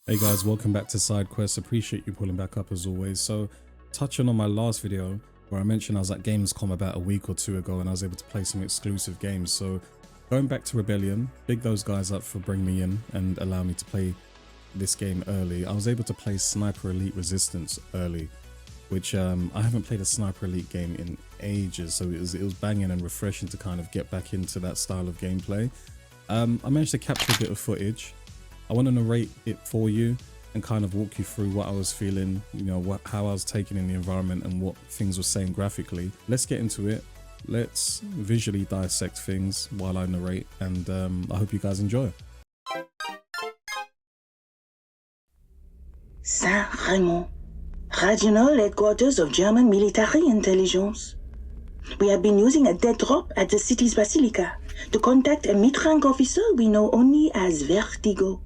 Hey guys, welcome back to Side Quest. Appreciate you pulling back up as always. So, touching on my last video where I mentioned I was at Gamescom about a week or two ago and I was able to play some exclusive games. So, going back to Rebellion, big those guys up for bringing me in and allowing me to play this game early. I was able to play Sniper Elite Resistance early, which I haven't played a Sniper Elite game in ages, so it was banging and refreshing to kind of get back into that style of gameplay. I managed to capture a bit of footage. I want to narrate it for you and kind of walk you through what I was feeling, you know, how I was taking in the environment and what things were saying graphically. Let's get into it. Let's visually dissect things while I narrate, and I hope you guys enjoy. Saint-Raymond, regional headquarters of German military intelligence. We have been using a dead drop at the city's basilica to contact a mid-rank officer we know only as Vertigo.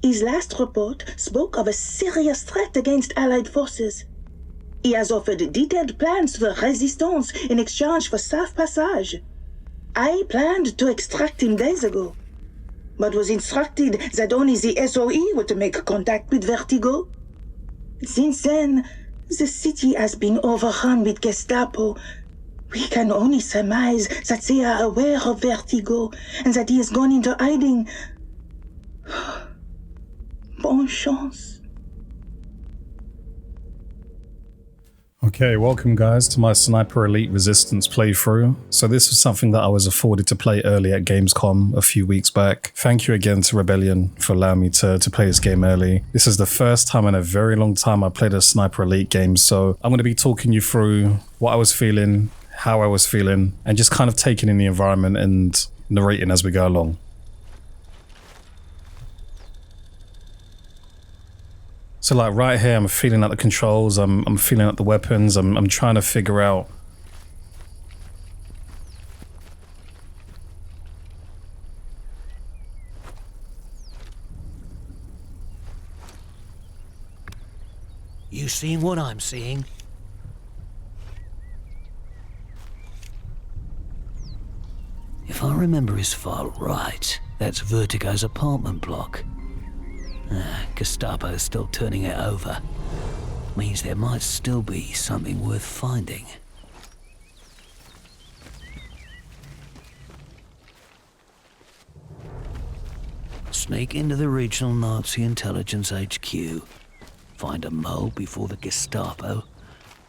His last report spoke of a serious threat against Allied forces. He has offered detailed plans to the Resistance in exchange for safe passage. I planned to extract him days ago, but was instructed that only the SOE were to make contact with Vertigo. Since then, the city has been overrun with Gestapo. We can only surmise that they are aware of Vertigo and that he has gone into hiding. Bonne chance. Okay, welcome guys to my Sniper Elite Resistance playthrough. So this was something that I was afforded to play early at Gamescom a few weeks back. Thank you again to Rebellion for allowing me to play this game early. This is the first time in a very long time I played a Sniper Elite game, so I'm going to be talking you through what I was feeling, how I was feeling, and just kind of taking in the environment and narrating as we go along. So like right here, I'm feeling out the controls, I'm feeling out the weapons, I'm trying to figure out You seeing what I'm seeing? If I remember his file right, that's Vertigo's apartment block. Gestapo is still turning it over. Means there might still be something worth finding. Sneak into the regional Nazi intelligence HQ, find a mole before the Gestapo,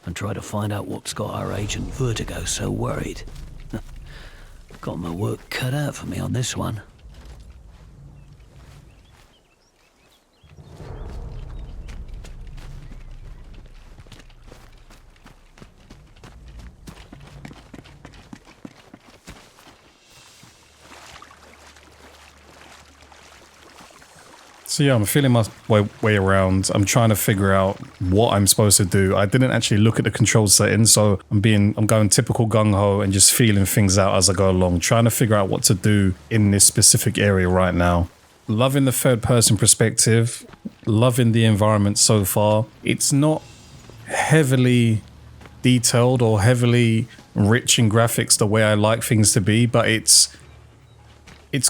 and try to find out what's got our agent Vertigo so worried. Got my work cut out for me on this one. So yeah, I'm feeling my way around. I'm trying to figure out what I'm supposed to do. I didn't actually look at the control settings, so I'm going typical gung-ho and just feeling things out as I go along, trying to figure out what to do in this specific area right now. Loving the third person perspective, loving the environment so far. It's not heavily detailed or heavily rich in graphics the way I like things to be, but it's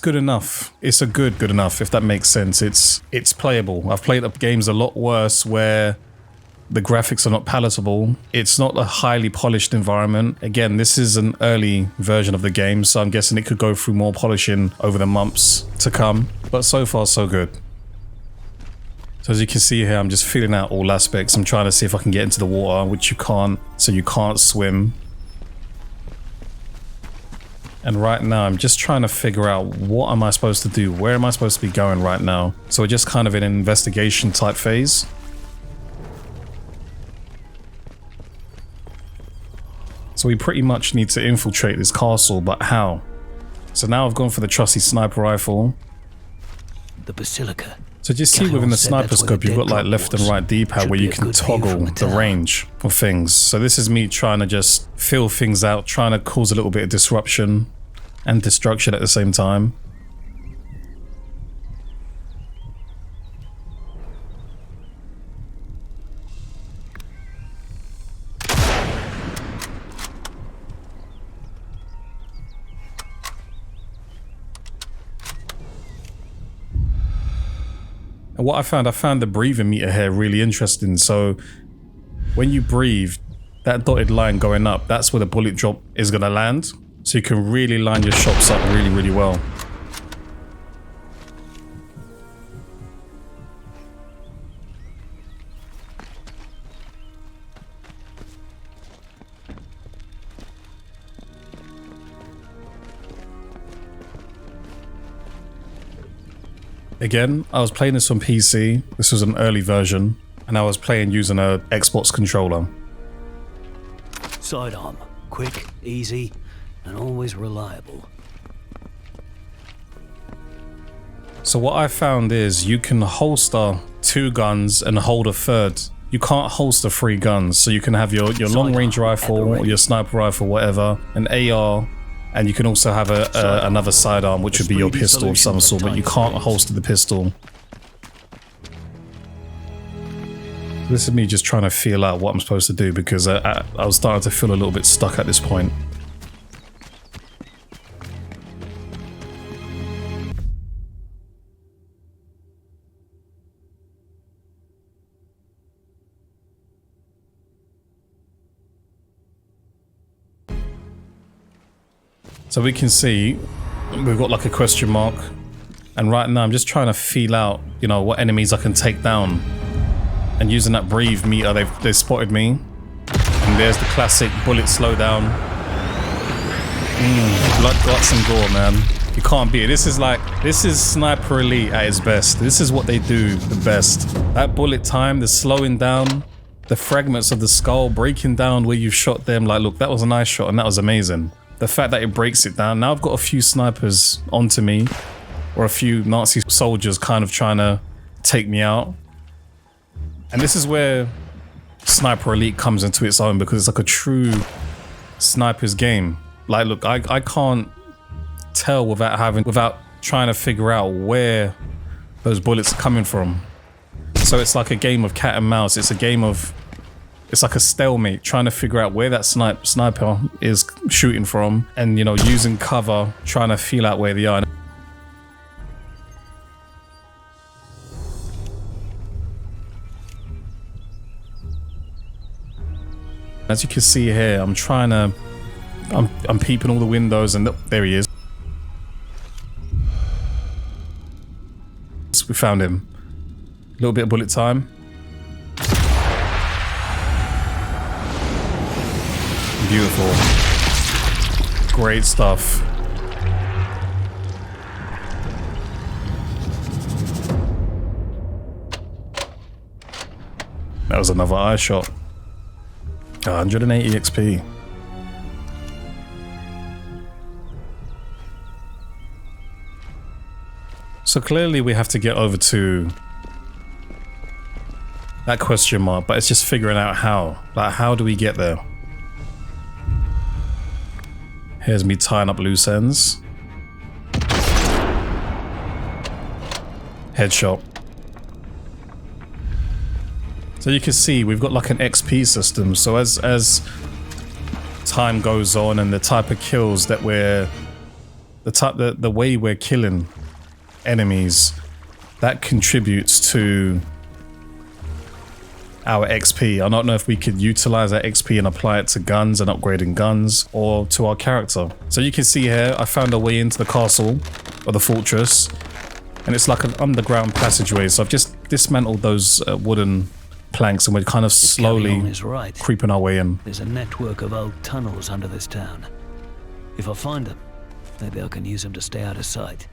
good enough. It's a good enough, if that makes sense. It's playable. I've played up games a lot worse where the graphics are not palatable. It's not a highly polished environment. Again, this is an early version of the game, so I'm guessing it could go through more polishing over the months to come. But so far, so good. So as you can see here, I'm just feeling out all aspects. I'm trying to see if I can get into the water, which you can't, so you can't swim. And right now, I'm just trying to figure out what am I supposed to do? Where am I supposed to be going right now? So we're just kind of in an investigation type phase. So we pretty much need to infiltrate this castle, but how? So now I've gone for the trusty sniper rifle. The Basilica. So just see within the sniper scope, you've got like left and right D-pad where you can toggle the range of things. So this is me trying to just feel things out, trying to cause a little bit of disruption and destruction at the same time. And what I found the breathing meter here really interesting. So when you breathe, that dotted line going up, that's where the bullet drop is going to land. So you can really line your shots up really, really well. Again, I was playing this on PC. This was an early version, and I was playing using a Xbox controller. Sidearm. Quick, easy, and always reliable. So what I found is you can holster 2 guns and hold a third. You can't holster 3 guns, so you can have your long range rifle or your sniper rifle, whatever, an AR, and you can also have another sidearm, which would be your pistol of some sort, but you can't holster the pistol. This is me just trying to feel out what I'm supposed to do, because I was starting to feel a little bit stuck at this point. So we can see we've got like a question mark, and right now I'm just trying to feel out, you know, what enemies I can take down. And using that breathe meter, they spotted me. And there's the classic bullet slowdown. Blood, guts, and gore, man. You can't beat it. This is Sniper Elite at its best. This is what they do the best. That bullet time, the slowing down, the fragments of the skull breaking down where you've shot them. Like, look, that was a nice shot and that was amazing. The fact that it breaks it down. Now I've got a few snipers onto me, or a few Nazi soldiers kind of trying to take me out. And this is where Sniper Elite comes into its own, because it's like a true sniper's game. Like, look, I can't tell without trying to figure out where those bullets are coming from. So it's like a game of cat and mouse. It's like a stalemate, trying to figure out where that sniper is shooting from, and, you know, using cover, trying to feel out where they are. As you can see here, I'm peeping all the windows, and there he is. We found him. A little bit of bullet time. Beautiful. Great stuff. That was another eye shot. 180 XP. So clearly we have to get over to that question mark, but it's just figuring out how. Like, how do we get there? Here's me tying up loose ends. Headshot. So you can see we've got like an XP system. So as time goes on, and the type of kills that the way we're killing enemies, that contributes to our XP. I don't know if we could utilize that XP and apply it to guns and upgrading guns, or to our character. So you can see here, I found a way into the castle, or the fortress, and it's like an underground passageway. So I've just dismantled those wooden planks, and we're kind of slowly creeping our way in. There's a network of old tunnels under this town. If I find them, maybe I can use them to stay out of sight.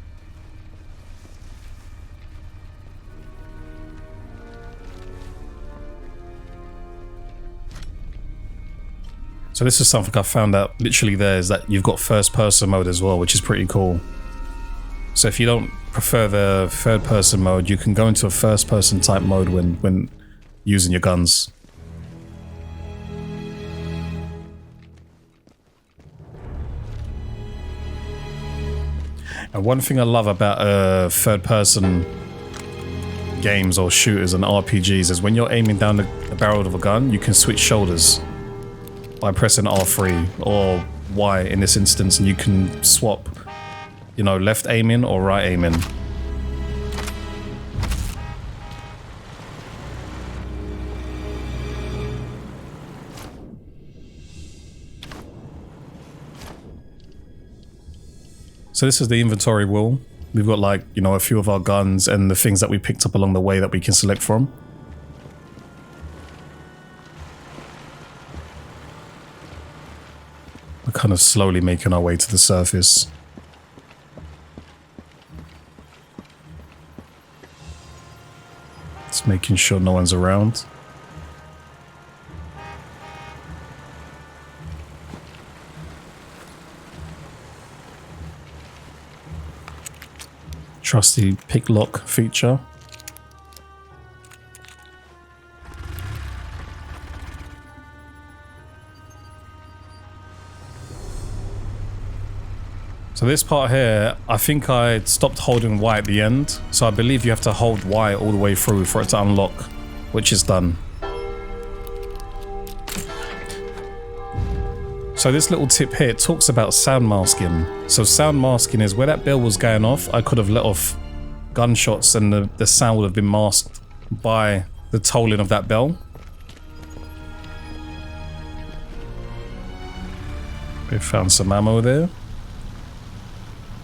So this is something I found out literally there, is that you've got first person mode as well, which is pretty cool. So if you don't prefer the third person mode, you can go into a first person type mode when using your guns. And one thing I love about third person games or shooters and RPGs is when you're aiming down the barrel of a gun, you can switch shoulders by pressing R3 or Y in this instance, and you can swap, you know, left aiming or right aiming. So this is the inventory wheel. We've got like, you know, a few of our guns and the things that we picked up along the way that we can select from. We're kind of slowly making our way to the surface. Just making sure no one's around. Trusty pick lock feature. So this part here, I think I stopped holding Y at the end. So I believe you have to hold Y all the way through for it to unlock, which is done. So this little tip here talks about sound masking. So sound masking is where that bell was going off, I could have let off gunshots and the sound would have been masked by the tolling of that bell. We found some ammo there.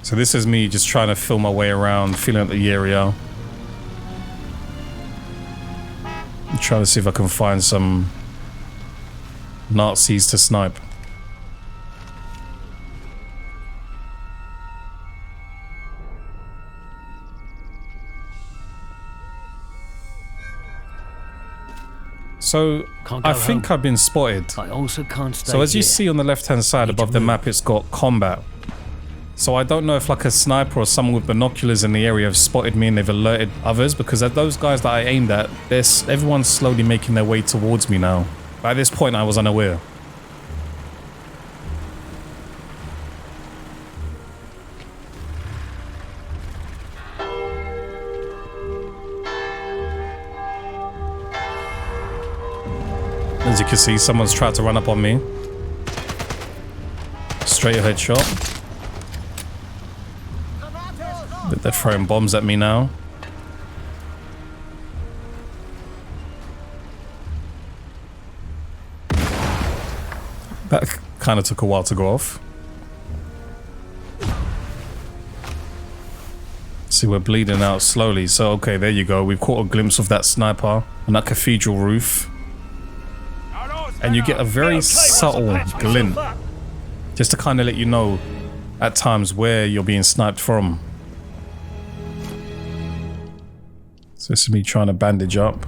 So this is me just trying to feel my way around, feeling out the area. I'm trying to see if I can find some Nazis to snipe. So I think I've been spotted. I also can't stay So as you here. see on the left hand side above the map, it's got combat. So I don't know if like a sniper or someone with binoculars in the area have spotted me and they've alerted others, because those guys that I aimed at, everyone's slowly making their way towards me now. But at this point I was unaware. As you can see, someone's tried to run up on me. Straight ahead shot. They're throwing bombs at me now. That kind of took a while to go off. See, we're bleeding out slowly. So, okay, there you go. We've caught a glimpse of that sniper on that cathedral roof. And you get a very subtle glint, just to kind of let you know at times where you're being sniped from. So this is me trying to bandage up.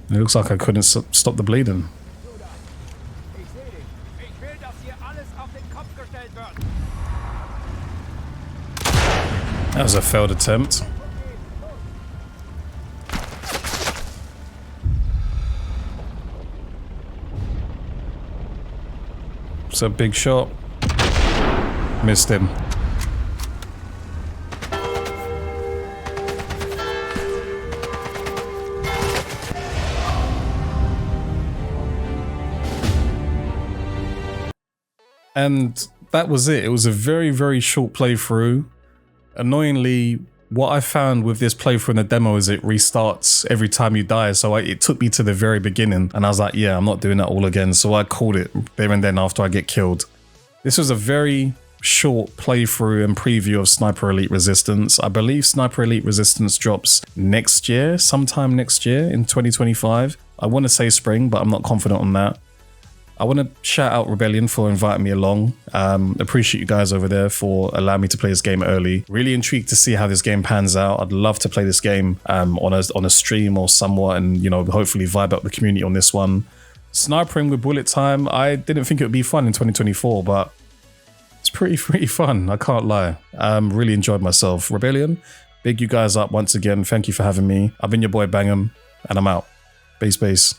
It looks like I couldn't stop the bleeding. That was a failed attempt. It's a big shot. Missed him. And that was it. It was a very, very short playthrough. Annoyingly, what I found with this playthrough in the demo is it restarts every time you die. So it took me to the very beginning and I was like, yeah, I'm not doing that all again. So I called it there and then after I get killed. This was a very short playthrough and preview of Sniper Elite Resistance. I believe Sniper Elite Resistance drops next year, sometime next year in 2025. I want to say spring, but I'm not confident on that. I want to shout out Rebellion for inviting me along. Appreciate you guys over there for allowing me to play this game early. Really intrigued to see how this game pans out. I'd love to play this game on a stream or somewhat, and you know, hopefully vibe up the community on this one. Sniping with bullet time, I didn't think it would be fun in 2024, but it's pretty fun. I can't lie. Really enjoyed myself. Rebellion, big you guys up once again. Thank you for having me. I've been your boy Bangham, and I'm out. Peace.